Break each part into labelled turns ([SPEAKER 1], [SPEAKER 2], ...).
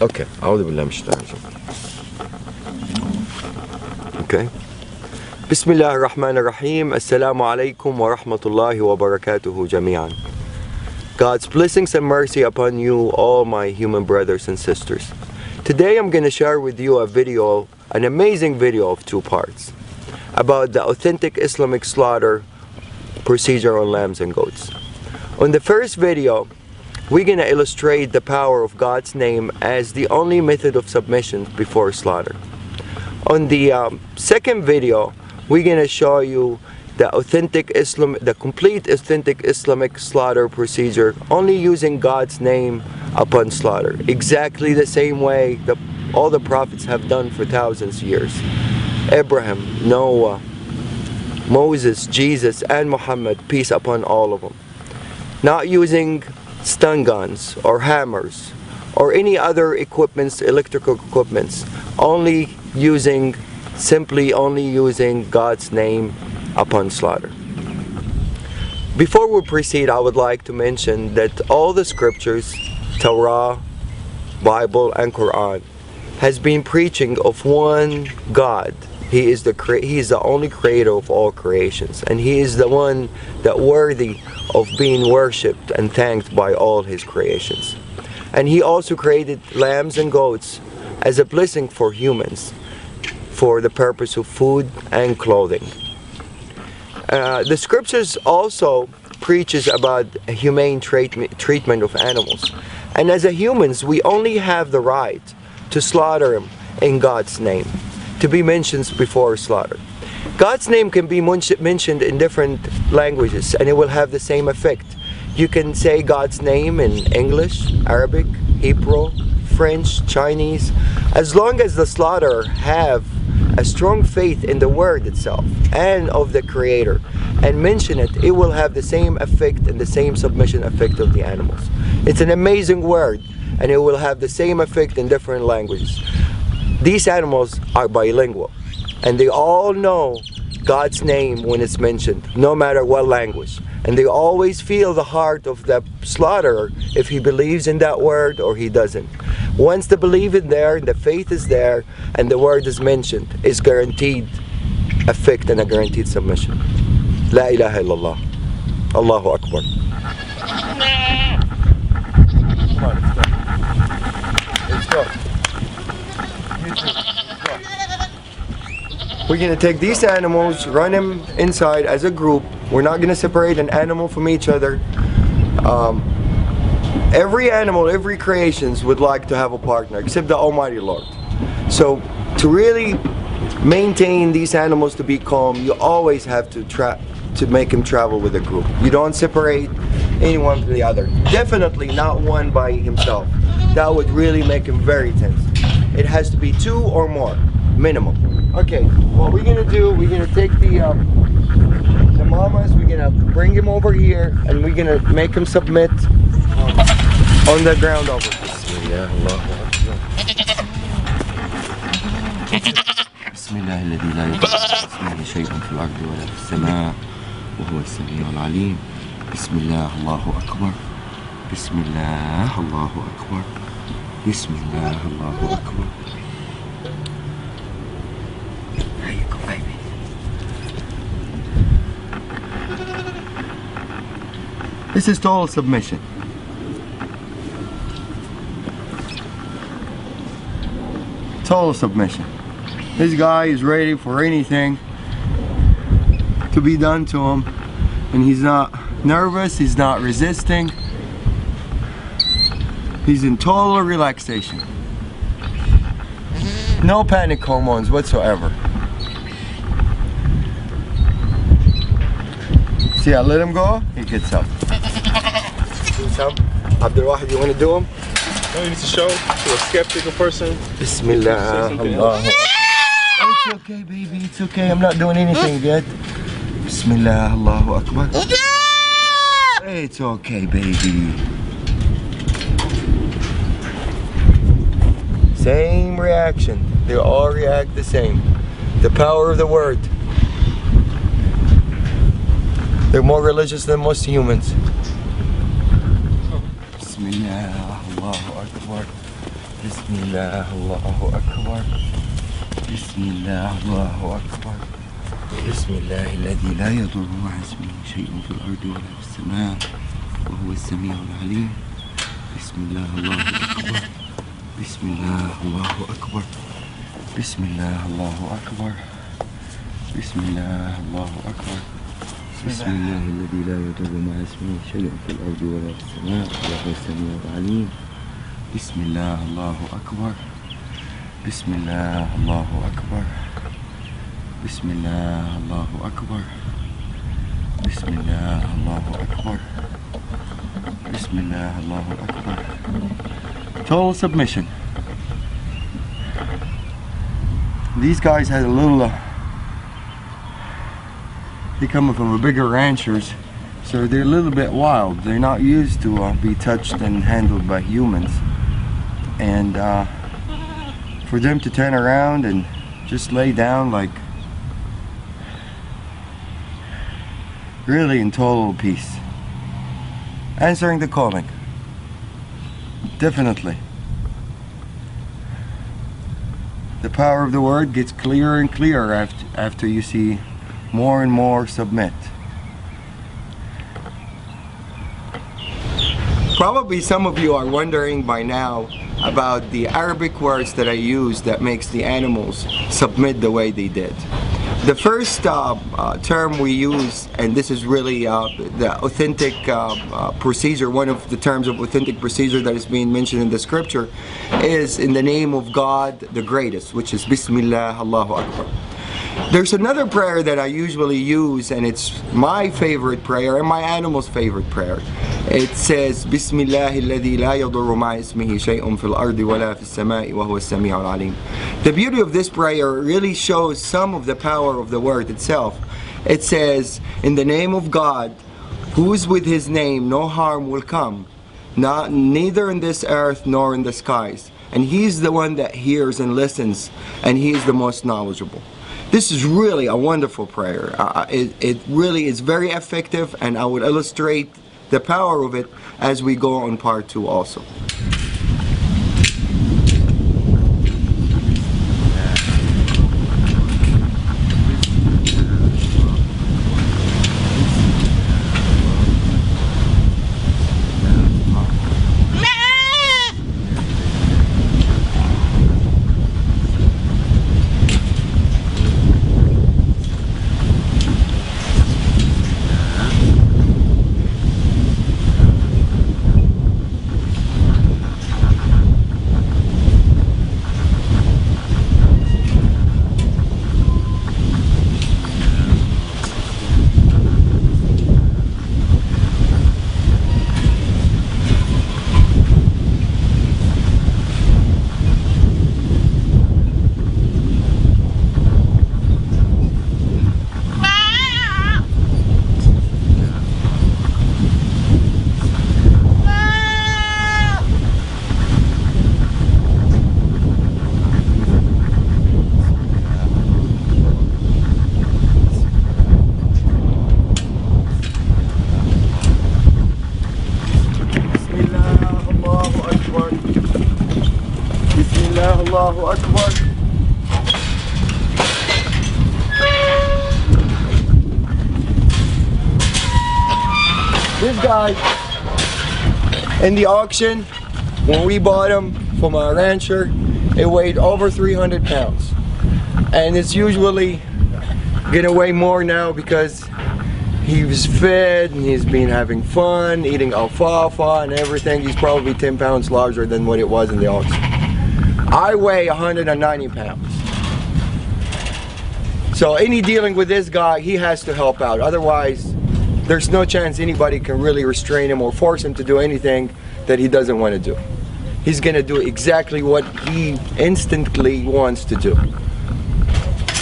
[SPEAKER 1] Okay. أعوذ بالله من الشيطان الرجيم. Okay. بسم الله الرحمن الرحيم. السلام عليكم ورحمة الله وبركاته جميعا. God's blessings and mercy upon you, all my human brothers and sisters. Today I'm going to share with you a video, an amazing video of 2 parts, about the authentic Islamic slaughter procedure on lambs and goats. On the first video, we're going to illustrate the power of God's name as the only method of submission before slaughter. On the second video, we're going to show you the complete authentic Islamic slaughter procedure, only using God's name upon slaughter, exactly the same way that all the prophets have done for thousands of years. Abraham, Noah, Moses, Jesus, and Muhammad, peace upon all of them. Not using stun guns or hammers or any other equipments, electrical equipments, simply only using God's name upon slaughter. Before we proceed, I would like to mention that all the scriptures, Torah, Bible, and Quran, has been preaching of one God. He is the only creator of all creations, and He is the one that worthy of being worshipped and thanked by all His creations. And He also created lambs and goats as a blessing for humans, for the purpose of food and clothing. The scriptures also preaches about a humane treatment of animals, and as humans we only have the right to slaughter them in God's name, to be mentioned before slaughter. God's name can be mentioned in different languages and it will have the same effect. You can say God's name in English, Arabic, Hebrew, French, Chinese. As long as the slaughterer have a strong faith in the word itself and of the Creator and mention it, it will have the same effect and the same submission effect of the animals. It's an amazing word and it will have the same effect in different languages. These animals are bilingual and they all know God's name when it's mentioned, no matter what language. And they always feel the heart of the slaughterer if he believes in that word or he doesn't. Once the belief is there, the faith is there, and the word is mentioned, it's guaranteed effect and a guaranteed submission. La ilaha illallah. Allahu Akbar. Let's go. We're going to take these animals, run them inside as a group. We're not going to separate an animal from each other. Every animal, every creation would like to have a partner, except the Almighty Lord. So to really maintain these animals to be calm, you always have to make them travel with a group. You don't separate anyone from the other. Definitely not one by himself. That would really make him very tense. It has to be 2 or more, minimum. Okay, what we're gonna do, we're gonna take the mamas, we're gonna bring him over here, and we're gonna make him submit on the ground over. Bismillah, Allahu Akbar. Bismillah الذي لا يضر شيء في الأرض ولا في السماء وهو السميع العليم. Bismillah, Allahu Akbar. Bismillah, Allahu Akbar. Bismillah, Allahu Akbar. There you go, baby. This is total submission. Total submission. This guy is ready for anything to be done to him, and he's not nervous, he's not resisting. He's in total relaxation. No panic hormones whatsoever. See, I let him go, he gets up. Do some. Abdul Wahid, you want to do them?
[SPEAKER 2] No, you need to show to a skeptical person.
[SPEAKER 1] Bismillah. It's okay, baby, it's okay. I'm not doing anything yet. Bismillah, Allahu Akbar. It's okay, baby. Same reaction. They all react the same. The power of the word. They're more religious than most humans. Bismillah, Allahu Akbar. Bismillah, Allahu Akbar. Bismillah, Allahu Akbar. Bismillah, الذي لا يضر مع اسمه شيء في الأرض ولا في السماء وهو السميع العليم. Bismillah, Allahu Akbar. Bismillah, Allahu Akbar. Bismillah, Allahu Akbar. Bismillah, Allahu Akbar. بسم الله الذي لا يضر مع اسمه شيء في الأرض ولا في السماء وهو السميع العليم. بسم الله الله أكبر. بسم الله الله أكبر. بسم الله الله أكبر. بسم الله الله أكبر. بسم الله الله أكبر. Total submission. These guys had a little they're coming from a bigger ranchers, so they're a little bit wild. They're not used to be touched and handled by humans, and for them to turn around and just lay down like really in total peace, answering the calling. Definitely the power of the word gets clearer and clearer after you see more and more submit. Probably some of you are wondering by now about the Arabic words that I use that makes the animals submit the way they did. The first term we use, and this is really the authentic procedure, one of the terms of authentic procedure that is being mentioned in the scripture, is in the name of God the greatest, which is Bismillah, Allahu Akbar. There's another prayer that I usually use, and it's my favorite prayer and my animal's favorite prayer. It says, Bismillahi alladhi la yadurru ma'a ismihi shay'un fil ardi wa la fis sama'i wa huwa as-sami'ul 'alim. The beauty of this prayer really shows some of the power of the word itself. It says, in the name of God, who's with his name no harm will come, neither in this earth nor in the skies. And he's the one that hears and listens, and he is the most knowledgeable. This is really a wonderful prayer. It really is very effective, and I would illustrate the power of it as we go on part 2 also. Allahu Akbar. This guy in the auction, when we bought him from our rancher, it weighed over 300 pounds. And it's usually gonna weigh more now because he was fed and he's been having fun, eating alfalfa and everything. He's probably 10 pounds larger than what it was in the auction. I weigh 190 pounds. So any dealing with this guy, he has to help out. Otherwise, there's no chance anybody can really restrain him or force him to do anything that he doesn't want to do. He's gonna do exactly what he instantly wants to do.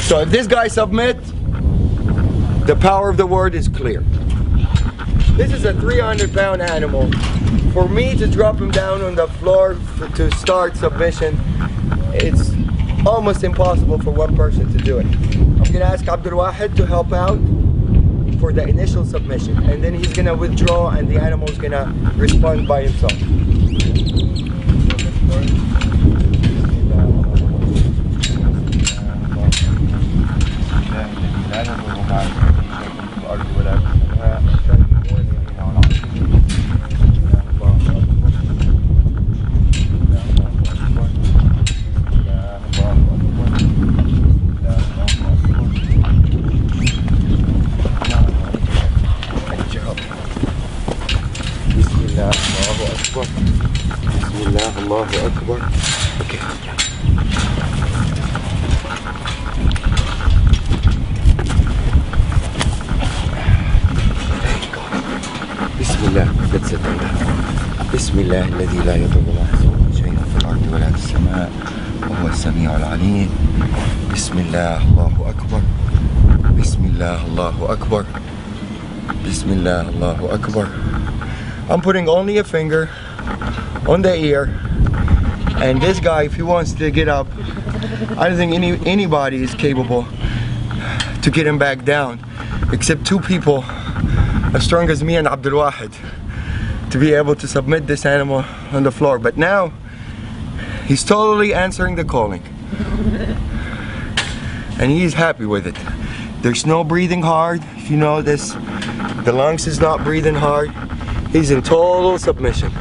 [SPEAKER 1] So if this guy submits, the power of the word is clear. This is a 300-pound animal. For me to drop him down on the floor to start submission, it's almost impossible for one person to do it. I'm gonna ask Abdul Wahid to help out for the initial submission, and then he's gonna withdraw and the animal's gonna respond by himself. Akbar. Okay. There you go. Bismillah. Let's sit down. Bismillah الذي لا يضر مع اسمه شيء في الأرض ولا في السماء وهو السميع العليم. Bismillah. Allahu Akbar. Bismillah. Allahu Akbar. Bismillah. Allahu Akbar. I'm putting only a finger on the ear, and this guy, if he wants to get up, I don't think anybody is capable to get him back down except two people as strong as me and Abdul Wahid to be able to submit this animal on the floor. But now he's totally answering the calling and he's happy with it. There's no breathing hard. If you notice, the lungs is not breathing hard. He's in total submission.